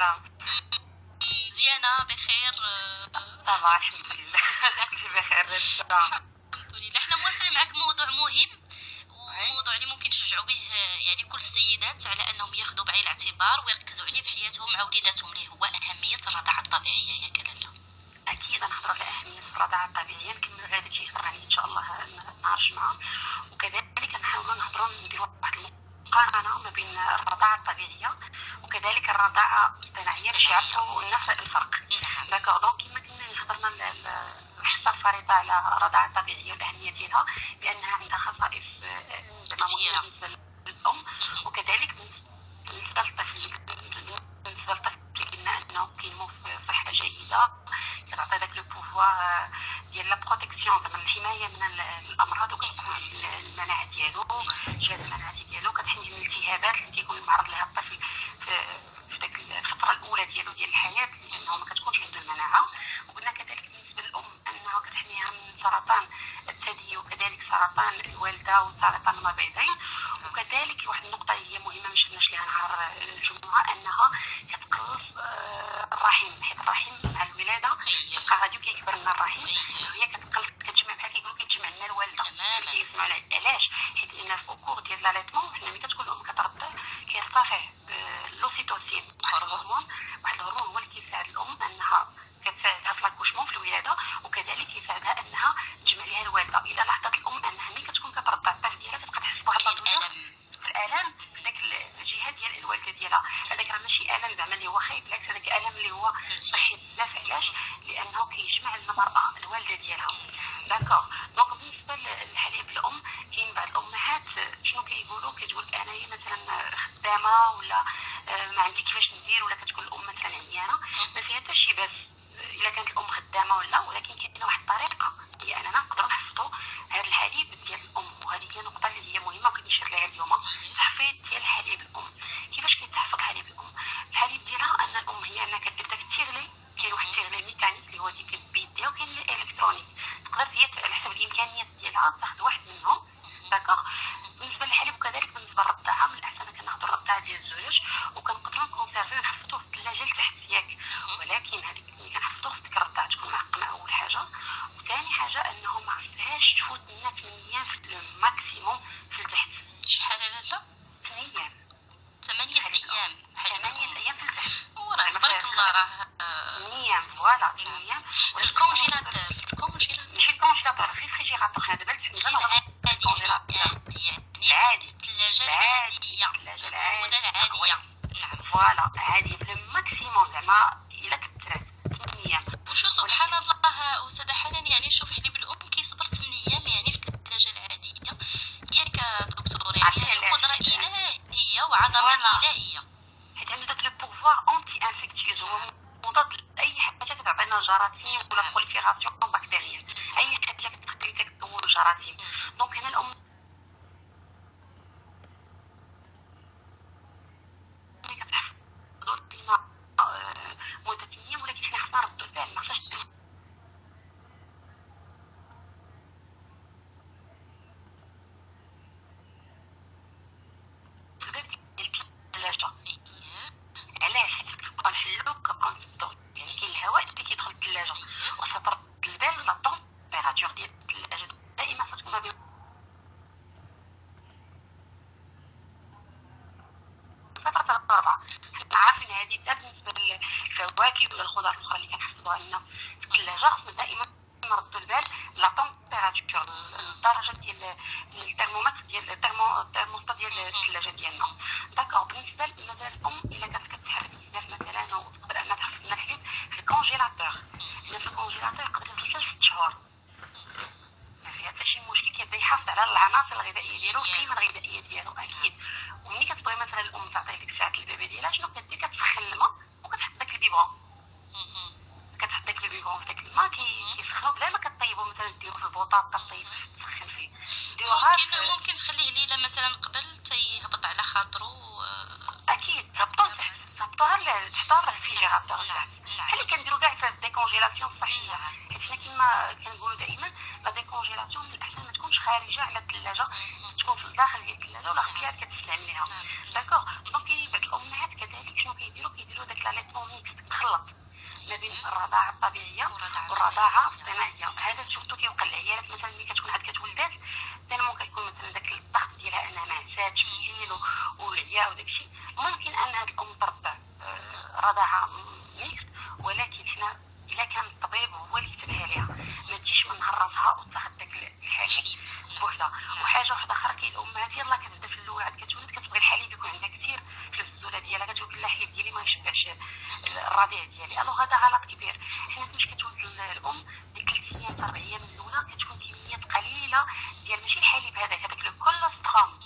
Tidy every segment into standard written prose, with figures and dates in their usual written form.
كيرا؟ مزيانة بخير. صباح الحمد لله. كنتي بخير لاباس؟ الحمد لله. احنا مواصلين معك موضوع مهم، وموضوع اللي ممكن تشجعوا به يعني كل السيدات على انهم ياخذوا بعين الاعتبار ويركزوا عليه في حياتهم مع وليداتهم، اللي هو اهمية الرضاعة الطبيعية. يا لاله؟ اكيد نهضروا على اهميه الرضاعه الطبيعيه، نكملوا هذا الشيء الثاني ان شاء الله نهار الجمعه، وكذلك نحاولوا نهضروا نديروا واحد المقارنه ما بين الرضاعه الطبيعيه وكذلك الرضاعه الاصطناعيه باش يعرفوا الناس الفرق. داكوغ، دونك كما كنا هضرنا الحصه الفريطه على الرضاعه الطبيعيه والاهميه ديالها، لانها عندها خصائص مهمه بالنسبه للام وكذلك بالنسبه للطفل. بالنسبه للطفل قلنا انه كينمو في صحه جيده، كتعطي داك لو بوفوار ديال لا بروتيكسيون، زعما الحمايه من الامراض، وكتكون المناعه ديالو، الجهاز المناعي ديالو كتحميه من الالتهابات اللي كيكون معرض لها الطفل في داك الفتره الاولى ديالو ديال الحياه، لانه ما كتكونش عنده المناعه. وقلنا كذلك بالنسبه للام انها كتحميها من سرطان الثدي وكذلك سرطان الوالده وسرطان المبيضين. وكذلك واحد النقطه هي مهمه ما شفناش لها نهار الجمعه، انها كتقلص الرحم، حيت الرحم مع الولاده كيبقى غادي كيكبر لنا الرحم، وهي كتقلص كتجمع بحال كيقولوا كيتجمع لنا الوالده. كيسمعوا علاش؟ حيت ان في الكور ديال لاليتمون حنا ملي كتكون الام كترضع كيرتفع اللوسيتوسين، واحد الهرمون هو اللي كيساعد الام انها كتساعدها في لاكوشمون في الولاده، وكذلك كيساعدها انها تجمع لها الوالده. الا لاحظت الام انها ملي كتكون كترضع الطفل ديالها كتبقى تحس بواحد الضوء في الالم في داك الجهه ديال الوالده ديالها. هذاك راه ماشي الم زعما اللي هو خايب، بالعكس هذاك الم اللي هو صحي بزاف. علاش؟ لانه كيجمع المراه الوالده ديالها. داكوغ، دونك بالنسبه للحليب الام كاين بعض الامهات شنو كيقولوا، كتقول انايا مثلا خدامه ولا ما عندي كيفاش ندير، ولا كتكون الام مثلا عيانه، ما فيها حتى شي باس الا كانت الام خدامه ولا، ولكن كاينه واحد الطريقه هي اننا نقدروا نحفظوا هذا الحليب ديال الام. وهذه هي نقطه اللي هي مهمه وكنشير لها اليوم، التحفيظ ديال حليب الام. كيفاش كيتحفظ حليب الام؟ الحليب ديالها ان الام هي انها كدير داك التيغلي، كاين واحد التيغلي ميكانيك اللي هو ديك بيديها، وكاين الالكترونيك، تقدر هي على حسب الامكانيات ديالها تاخذ واحد منهم. داكوغ، بالنسبه للحليب وكذلك بالنسبه للرضاعه من الاحسن كناخذوا الرضاعه ديال الزوج وكنقدروا نكونسيرفيو ونحفظوه في الثلاجه لتحت ياك، ولكن هذيك اللي كنحفظوه خصك الرضاعه تكون معقمه اول حاجه، وثاني حاجه انه ما خصهاش تفوت لنا 8 ايام في الماكسيموم في التحت. شحال لاله؟ 8 ايام. 8 ايام. 8 ايام في التحت. وراه تبارك الله راه 8 ايام. فوالا 8 ايام في الكونجيلاتور. ماشي الكونجيلاتور، في الفريجيراتور. حنا دابا بالنسبه لنا العادي، الثلاجه العاديه، العاديه العاديه. نعم فوالا عادي بالماكسيموم، زعما الا كثرت 8 ايام. وشو سبحان الله استاذه حنان، يعني شوف حليب الام كيصبر 8 ايام يعني في الثلاجه العاديه. ياك دكتور؟ يعني هذه قدره الهيه وعظمه الهيه، حيت عنده داك لو بوفوار انتي انفيكتيوز، هو مضاد لاي حاجه كتعطينا جراثيم ولا بروليفيراسيون بكتيريا، اي حاجه كتخلي كتكون جراثيم. دونك هنا الام كتحفظ ديما مده 8 ايام، ولكن حنا خصنا نردوا الفعل، ما خصناش الثلاجه. علاش؟ كنبقاو نحلو كنبقاو نسدو، يعني كاين الهواء اللي كيدخل للثلاجه، وخصها ترد البال لا طومبيراتور ديال الثلاجه دائما خصها ما بين فتره الرابعه. حنا عارفين هذه حتى بالنسبه للفواكه ولا الخضار الاخرى اللي كنحفظوها لنا في الثلاجه، خصنا دائما نردوا البال لا طومبيراتور، الدرجه ديال الترمومتر ديال الترموستات ديال الثلاجه ديالنا. داكوغ، بالنسبه لمثلا الام الا كانت كتحرك بزاف مثلا وتقدر انها تحفظ لنا الحليب في الكونجيلاتور، لان في الكونجيلاتور يقدر يوصل ل 6 شهور، ما فيها حتى شي مشكل، كيبدا يحافظ على العناصر الغذائيه ديالو والقيمه الغذائيه ديالو اكيد. وملي كتبغي مثلا الام تعطيه ديك الساعه البيبي ديالها، شنو كدير؟ كتسخن الماء وكتحط داك البيبون، كتحط داك البيبون في داك الماء كيسخنوا بلا ما كطيبوا، مثلا ديروا في البوطه كطيب تسخن فيه. ممكن تخليه ليله مثلا قبل تيهبط على خاطرو. اكيد ضبطوه تحتار الريفريجيراتور. بحال اللي كنديروا كاع في الديكونجيلاسيون الصحيه، حيت حنا كما كنقولوا دائما لا ديكونجيلاسيون من الاحسن ما تكونش خارجه على الثلاجه، تكون في الداخل ديال الثلاجه ولا خفيها كتسلم ليها. داكوغ. دونك بعض الامهات كذلك شنو كيديروا داك لاليتمون ميكس مخلط ما بين الرضاعه الطبيعيه والرضاعه الصناعيه. هذا سورتو كيوقع للعيالات مثلا ملي كتكون عاد كتولدات تنمو كيكون مثلا داك الضغط ديالها انها ما عساتش في الليل والعيا وداكشي. ممكن ان هاد الام ترضع رضاعه ميكس، ولكن حنا الا كان الطبيب هو اللي كتبها ليها ما تجيش من نهار راسها وتاخذ داك الحليب بوحدها. وحاجه واحده اخرى كاين الامهات يلاه كتبدا في الاول عاد كتولد كتبغي الحليب يكون عندها كثير في البزوله ديالها، كتقول لا الحليب ديالي ما يشبعش الرضيع ديالي. الوغ هذا غلط كبير. حنا فاش كتولد الام ديك 3 ايام 4 ايام الاولى كتكون كميات قليله ديال ماشي الحليب هذاك لو كولوستروم،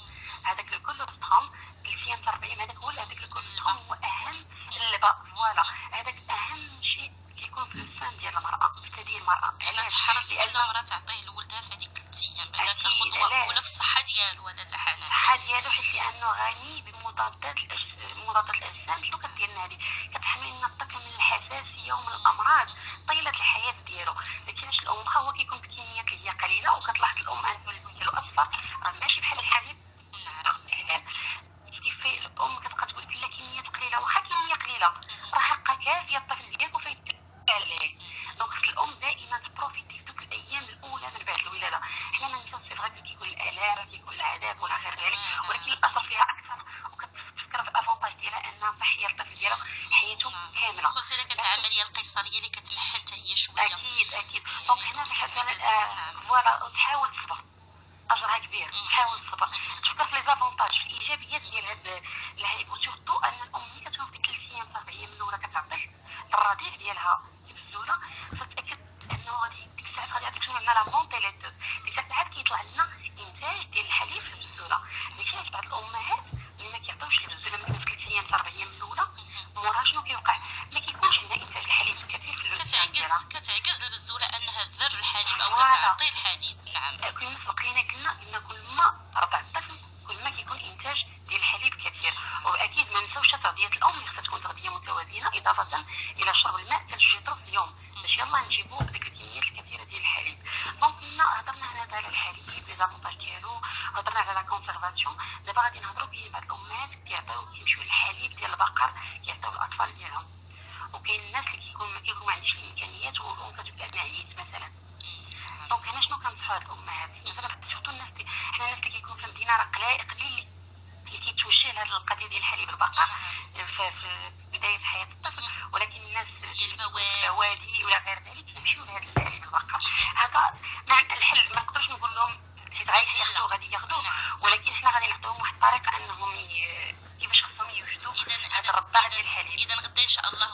هذاك لو كولوستروم 3 ايام 4 ايام هذاك هو هذاك لو كولوستروم هو اهم اللبا. فوالا هذاك اهم شيء كيكون في السن ديال المراه، في ثدي المراه. انا تحرص كل مرة تعطيه لولدها في هذيك 3 ايام بعدا كخطوة اولى في الصحة ديالو. هذا الحنان الصحة ديالو حيت لانه غني بمضادات الاجسام. شنو كدير لنا هذه؟ كتحمي لنا الطفل من الحساسيه ومن الامراض طيله الحياه ديالو. لكن علاش الام واخا هو كيكون بكميات اللي هي قليله وكتلاحظ الام ان الولد ديالو اصفر راه ماشي بحال الحليب. كيف الام كتبقى تقول لك لا كميات قليله، واخا كميه قليله راه حقا كافيه الطفل ديالك وفيتبع عليه. دونك خص الام دائما تبروفيتي في دوك الايام الاولى من بعد الولاده. حنا ما ننساوش غير كيكون الالام راه كيكون العذاب ولا غير ذلك، ولكن الاثر فيها اكثر وكتفكر في الافونتاج ديالها انها صحيه الطفل ديالها حياته كامله. خصوصا الا كانت العمليه القيصريه اللي كتمحن حتى هي شويه. اكيد. دونك حنا في حاجه فوالا تحاول تصبر، اجرها كبير. تحاول تصبر، تفكر في لي زافونتاج في الايجابيات ديال هاد الهيب. وسورتو ان الام ملي كتكون في 3 ايام 4 ايام الاولى كتعطي الرضيع ديالها البزوله فتاكد انه غادي ديك الساعات غادي يعطيك شنو لا فونتيليتوز. ديك الساعات كيطلع لنا انتاج ديال الحليب في البزوله. داكشي علاش بعض الامهات اللي ما كيعطيوش البزوله من 3 ايام 4 ايام الاولى موراها شنو كيوقع؟ ما كيكونش عندها انتاج الحليب كثير في البزوله ديالها. كتعجز البزوله انها تذر الحليب او تعطي الحليب. نعم. كما سبق لينا قلنا كل ما رضع الطفل كل ما كيكون انتاج ديال الحليب كثير. واكيد ما نساوش تغذيه الام اللي خصها تكون تغذيه متوازنه اضافه الى شرب الماء 3 لتر في اليوم باش يلا نجيبوا ديك الكميات الكثيره ديال الحليب. دونك هضرنا هنا على الحليب لي زافونتاج ديالو، هضرنا على لا كونسيرفاسيون. دابا غادي نهضروا كاين بعض الامهات كيمشيو للحليب ديال البقر كيعطيو الاطفال ديالهم. وكاين الناس اللي كيكون ما عنديش الامكانيات والام كتبقى نعيت مثلا. دونك هنا شنو كنصحوا الامهات مثلا سورتو الناس حنا الناس اللي كيكون في المدينه راه قليل اللي كيتوجه لهاد القضيه ديال الحليب البقر في بدايه حياه الطفل، ولكن الناس ديال البوادي ولا غير ذلك كيمشيو لهاد الحليب البقر. هذا مع الحل ما نقدرش نقول لهم حيت غادي ياخذوه غادي ياخذوه، ولكن حنا غادي نعطيوهم واحد الطريقه انهم كيفاش خصهم يوجدوا هذا الرضاع ديال الحليب. اذا غدا ان شاء الله